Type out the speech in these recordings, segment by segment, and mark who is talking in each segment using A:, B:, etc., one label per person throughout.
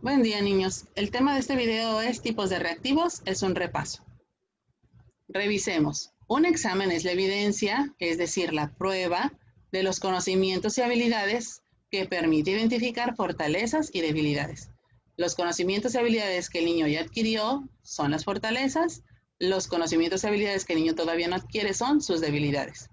A: Buen día, niños. El tema de este video es tipos de reactivos, es un repaso. Revisemos. Un examen es la evidencia, es decir, la prueba de los conocimientos y habilidades que permite identificar fortalezas y debilidades. Los conocimientos y habilidades que el niño ya adquirió son las fortalezas, los conocimientos y habilidades que el niño todavía no adquiere son sus debilidades.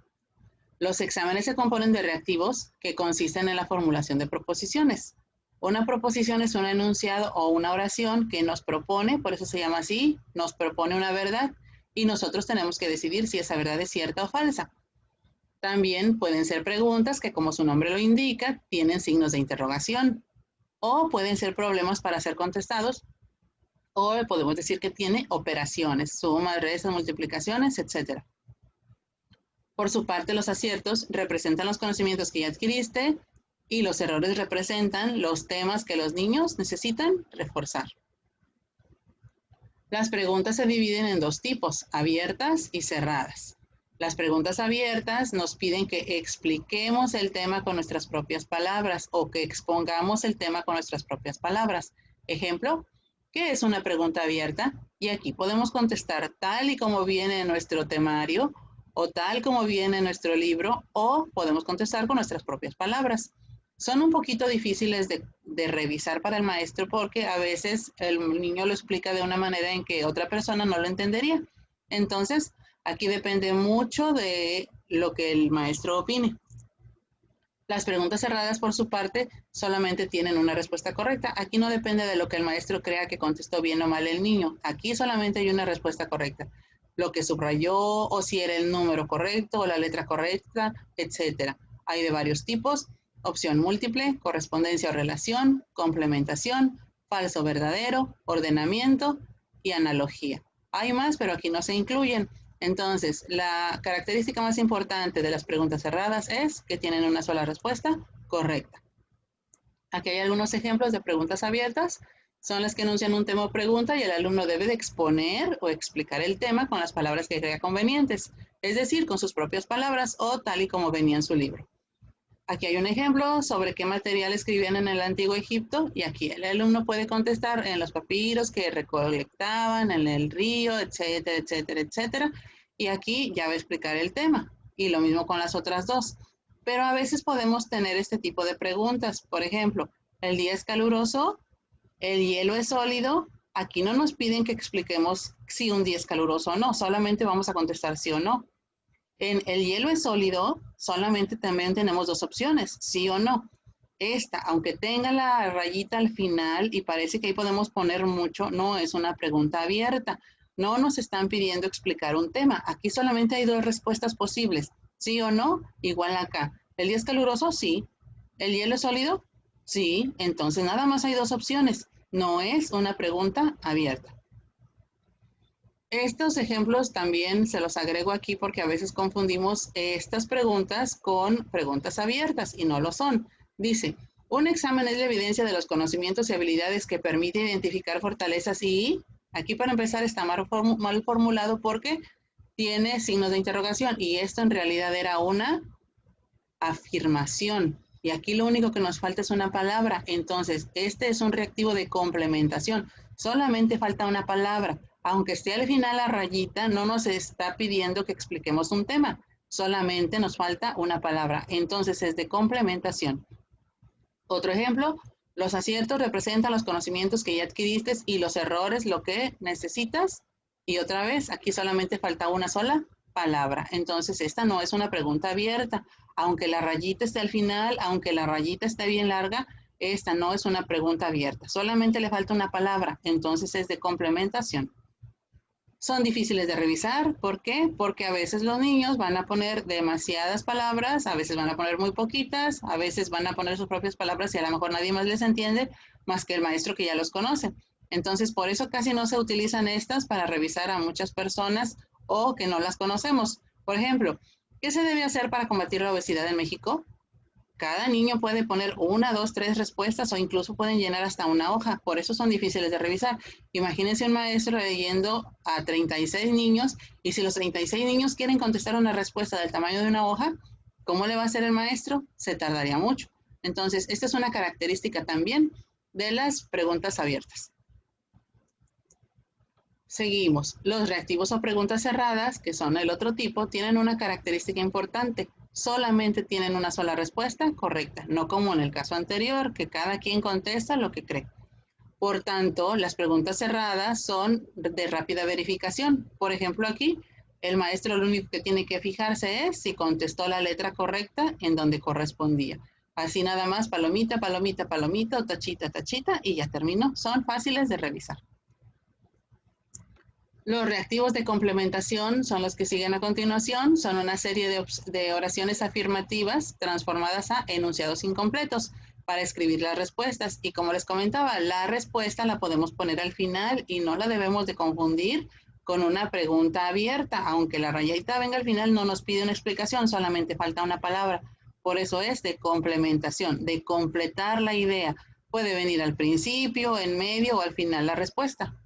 A: Los exámenes se componen de reactivos que consisten en la formulación de proposiciones. Una proposición es un enunciado o una oración que nos propone, por eso se llama así, nos propone una verdad y nosotros tenemos que decidir si esa verdad es cierta o falsa. También pueden ser preguntas que, como su nombre lo indica, tienen signos de interrogación o pueden ser problemas para ser contestados o podemos decir que tiene operaciones, sumas, restas, multiplicaciones, etc. Por su parte, los aciertos representan los conocimientos que ya adquiriste y los errores representan los temas que los niños necesitan reforzar. Las preguntas se dividen en dos tipos, abiertas y cerradas. Las preguntas abiertas nos piden que expliquemos el tema con nuestras propias palabras o que expongamos el tema con nuestras propias palabras. Ejemplo, ¿qué es una pregunta abierta? Y aquí podemos contestar tal y como viene en nuestro temario o tal como viene en nuestro libro o podemos contestar con nuestras propias palabras. Son un poquito difíciles de revisar para el maestro porque a veces el niño lo explica de una manera en que otra persona no lo entendería. Entonces, aquí depende mucho de lo que el maestro opine. Las preguntas cerradas, por su parte, solamente tienen una respuesta correcta. Aquí no depende de lo que el maestro crea que contestó bien o mal el niño. Aquí solamente hay una respuesta correcta. Lo que subrayó o si era el número correcto o la letra correcta, etc. Hay de varios tipos. Opción múltiple, correspondencia o relación, complementación, falso verdadero, ordenamiento y analogía. Hay más, pero aquí no se incluyen. Entonces, la característica más importante de las preguntas cerradas es que tienen una sola respuesta correcta. Aquí hay algunos ejemplos de preguntas abiertas. Son las que enuncian un tema o pregunta y el alumno debe de exponer o explicar el tema con las palabras que crea convenientes, es decir, con sus propias palabras o tal y como venía en su libro. Aquí hay un ejemplo sobre qué material escribían en el antiguo Egipto y aquí el alumno puede contestar en los papiros que recolectaban, en el río, etcétera, etcétera, etcétera. Y aquí ya va a explicar el tema. Y lo mismo con las otras dos. Pero a veces podemos tener este tipo de preguntas. Por ejemplo, ¿el día es caluroso? ¿El hielo es sólido? Aquí no nos piden que expliquemos si un día es caluroso o no, solamente vamos a contestar sí o no. En el hielo es sólido, solamente también tenemos dos opciones, sí o no. Esta, aunque tenga la rayita al final y parece que ahí podemos poner mucho, no es una pregunta abierta. No nos están pidiendo explicar un tema. Aquí solamente hay dos respuestas posibles, sí o no, igual acá. ¿El día es caluroso? Sí. ¿El hielo es sólido? Sí. Entonces nada más hay dos opciones. No es una pregunta abierta. Estos ejemplos también se los agrego aquí porque a veces confundimos estas preguntas con preguntas abiertas y no lo son. Dice, un examen es la evidencia de los conocimientos y habilidades que permite identificar fortalezas y aquí para empezar está mal formulado porque tiene signos de interrogación y esto en realidad era una afirmación. Y aquí lo único que nos falta es una palabra. Entonces, este es un reactivo de complementación. Solamente falta una palabra. Aunque esté al final la rayita, no nos está pidiendo que expliquemos un tema. Solamente nos falta una palabra. Entonces, es de complementación. Otro ejemplo, los aciertos representan los conocimientos que ya adquiriste y los errores lo que necesitas. Y otra vez, aquí solamente falta una sola palabra. Entonces, esta no es una pregunta abierta. Aunque la rayita esté al final, aunque la rayita esté bien larga, esta no es una pregunta abierta. Solamente le falta una palabra. Entonces, es de complementación. Son difíciles de revisar. ¿Por qué? Porque a veces los niños van a poner demasiadas palabras, a veces van a poner muy poquitas, a veces van a poner sus propias palabras y a lo mejor nadie más les entiende más que el maestro que ya los conoce. Entonces, por eso casi no se utilizan estas para revisar a muchas personas o que no las conocemos. Por ejemplo, ¿qué se debe hacer para combatir la obesidad en México? Cada niño puede poner una, dos, tres respuestas o incluso pueden llenar hasta una hoja. Por eso son difíciles de revisar. Imagínense un maestro leyendo a 36 niños y si los 36 niños quieren contestar una respuesta del tamaño de una hoja, ¿cómo le va a hacer el maestro? Se tardaría mucho. Entonces, esta es una característica también de las preguntas abiertas. Seguimos. Los reactivos o preguntas cerradas, que son el otro tipo, tienen una característica importante. Solamente tienen una sola respuesta correcta, no como en el caso anterior, que cada quien contesta lo que cree. Por tanto, las preguntas cerradas son de rápida verificación. Por ejemplo, aquí, el maestro lo único que tiene que fijarse es si contestó la letra correcta en donde correspondía. Así nada más, palomita, palomita, palomita, o tachita, tachita, y ya terminó. Son fáciles de revisar. Los reactivos de complementación son los que siguen a continuación. Son una serie de oraciones afirmativas transformadas a enunciados incompletos para escribir las respuestas. Y como les comentaba, la respuesta la podemos poner al final y no la debemos de confundir con una pregunta abierta. Aunque la rayita venga al final, no nos pide una explicación, solamente falta una palabra. Por eso es de complementación, de completar la idea. Puede venir al principio, en medio o al final la respuesta.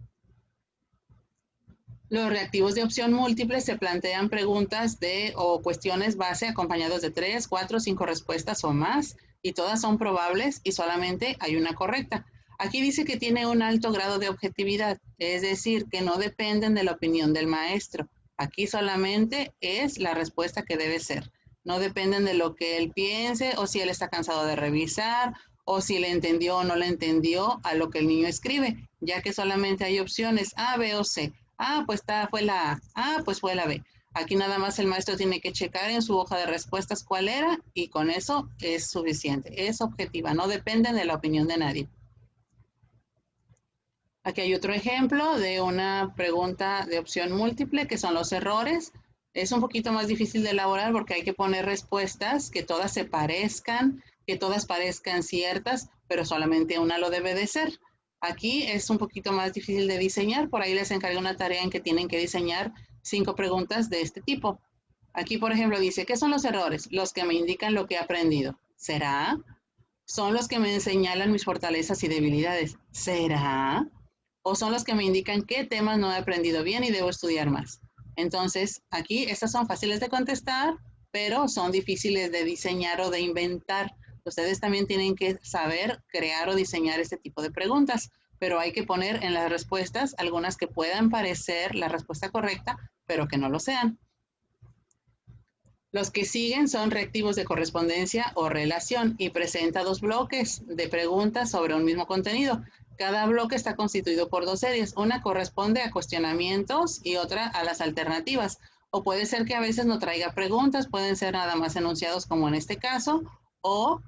A: Los reactivos de opción múltiple se plantean preguntas o cuestiones base acompañados de 3, 4, 5 respuestas o más, y todas son probables y solamente hay una correcta. Aquí dice que tiene un alto grado de objetividad, es decir, que no dependen de la opinión del maestro. Aquí solamente es la respuesta que debe ser. No dependen de lo que él piense o si él está cansado de revisar o si le entendió o no le entendió a lo que el niño escribe, ya que solamente hay opciones A, B o C. Ah, pues fue la A. Ah, pues fue la B. Aquí nada más el maestro tiene que checar en su hoja de respuestas cuál era y con eso es suficiente. Es objetiva, no depende de la opinión de nadie. Aquí hay otro ejemplo de una pregunta de opción múltiple que son los errores. Es un poquito más difícil de elaborar porque hay que poner respuestas que todas se parezcan, que todas parezcan ciertas, pero solamente una lo debe de ser. Aquí es un poquito más difícil de diseñar, por ahí les encargué una tarea en que tienen que diseñar 5 preguntas de este tipo. Aquí, por ejemplo, dice, ¿qué son los errores? Los que me indican lo que he aprendido. ¿Será? Son los que me señalan mis fortalezas y debilidades. ¿Será? O son los que me indican qué temas no he aprendido bien y debo estudiar más. Entonces, aquí estas son fáciles de contestar, pero son difíciles de diseñar o de inventar. Ustedes también tienen que saber crear o diseñar este tipo de preguntas, pero hay que poner en las respuestas algunas que puedan parecer la respuesta correcta, pero que no lo sean. Los que siguen son reactivos de correspondencia o relación y presenta 2 bloques de preguntas sobre un mismo contenido. Cada bloque está constituido por 2 series. Una corresponde a cuestionamientos y otra a las alternativas. O puede ser que a veces no traiga preguntas, pueden ser nada más enunciados como en este caso, o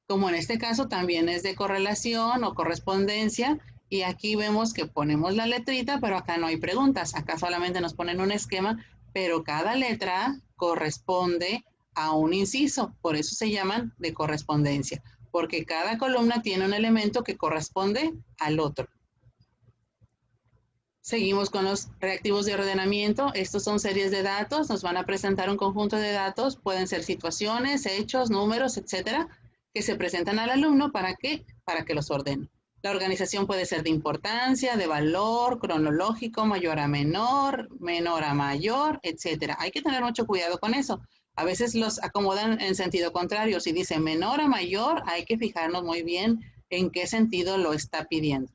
A: como en este caso también es de correlación o correspondencia. Y aquí vemos que ponemos la letrita, pero acá no hay preguntas. Acá solamente nos ponen un esquema, pero cada letra corresponde a un inciso. Por eso se llaman de correspondencia, porque cada columna tiene un elemento que corresponde al otro. Seguimos con los reactivos de ordenamiento. Estos son series de datos. Nos van a presentar un conjunto de datos. Pueden ser situaciones, hechos, números, etcétera, que se presentan al alumno para que los ordene. La organización puede ser de importancia, de valor, cronológico, mayor a menor, menor a mayor, etcétera. Hay que tener mucho cuidado con eso. A veces los acomodan en sentido contrario. Si dice menor a mayor, hay que fijarnos muy bien en qué sentido lo está pidiendo.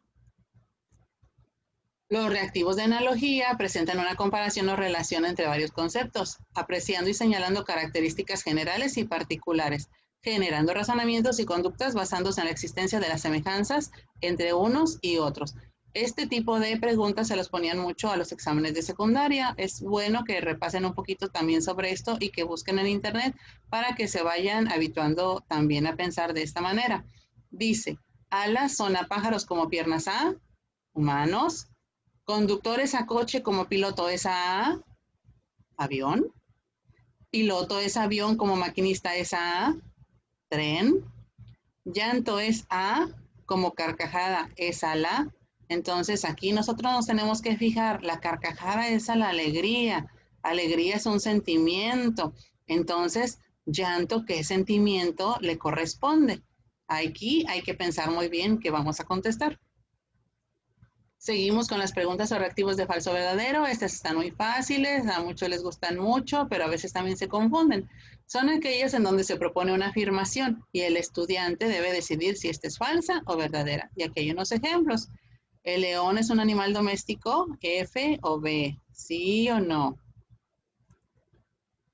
A: Los reactivos de analogía presentan una comparación o relación entre varios conceptos, apreciando y señalando características generales y particulares, generando razonamientos y conductas basándose en la existencia de las semejanzas entre unos y otros. Este tipo de preguntas se los ponían mucho a los exámenes de secundaria. Es bueno que repasen un poquito también sobre esto y que busquen en internet para que se vayan habituando también a pensar de esta manera. Dice, alas son a pájaros como piernas a humanos. Conductores a coche como piloto es a avión. Piloto es avión como maquinista es a tren. Llanto es a como carcajada es a la. Entonces aquí nosotros nos tenemos que fijar, la carcajada es a la alegría. Alegría es un sentimiento. Entonces, llanto, ¿qué sentimiento le corresponde? Aquí hay que pensar muy bien qué vamos a contestar. Seguimos con las preguntas o reactivos de falso o verdadero. Estas están muy fáciles, a muchos les gustan mucho, pero a veces también se confunden. Son aquellas en donde se propone una afirmación y el estudiante debe decidir si esta es falsa o verdadera. Y aquí hay unos ejemplos. ¿El león es un animal doméstico? F o B. ¿Sí o no?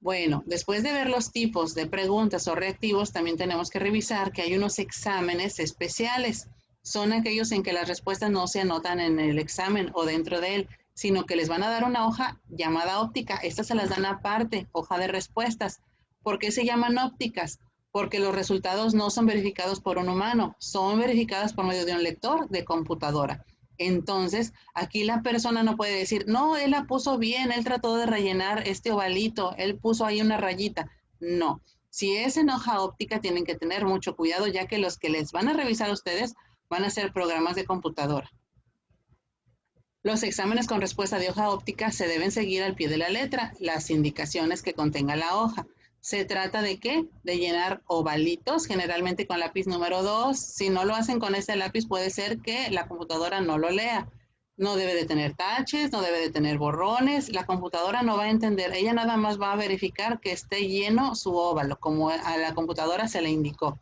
A: Bueno, después de ver los tipos de preguntas o reactivos, también tenemos que revisar que hay unos exámenes especiales. Son aquellos en que las respuestas no se anotan en el examen o dentro de él, sino que les van a dar una hoja llamada óptica. Estas se las dan aparte, hoja de respuestas. ¿Por qué se llaman ópticas? Porque los resultados no son verificados por un humano, son verificados por medio de un lector de computadora. Entonces, aquí la persona no puede decir, no, él la puso bien, él trató de rellenar este ovalito, él puso ahí una rayita. No, si es en hoja óptica tienen que tener mucho cuidado, ya que los que les van a revisar a ustedes van a ser programas de computadora. Los exámenes con respuesta de hoja óptica se deben seguir al pie de la letra, las indicaciones que contenga la hoja. ¿Se trata de qué? De llenar ovalitos, generalmente con lápiz número 2. Si no lo hacen con este lápiz, puede ser que la computadora no lo lea. No debe de tener taches, no debe de tener borrones. La computadora no va a entender. Ella nada más va a verificar que esté lleno su óvalo, como a la computadora se le indicó.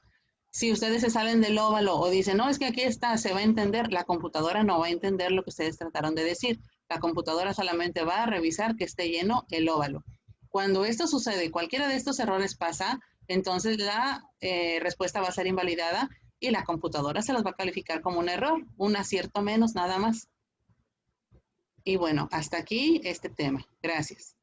A: Si ustedes se salen del óvalo o dicen, no, es que aquí está, se va a entender, la computadora no va a entender lo que ustedes trataron de decir. La computadora solamente va a revisar que esté lleno el óvalo. Cuando esto sucede, cualquiera de estos errores pasa, entonces la respuesta va a ser invalidada y la computadora se los va a calificar como un error, un acierto menos nada más. Y bueno, hasta aquí este tema. Gracias.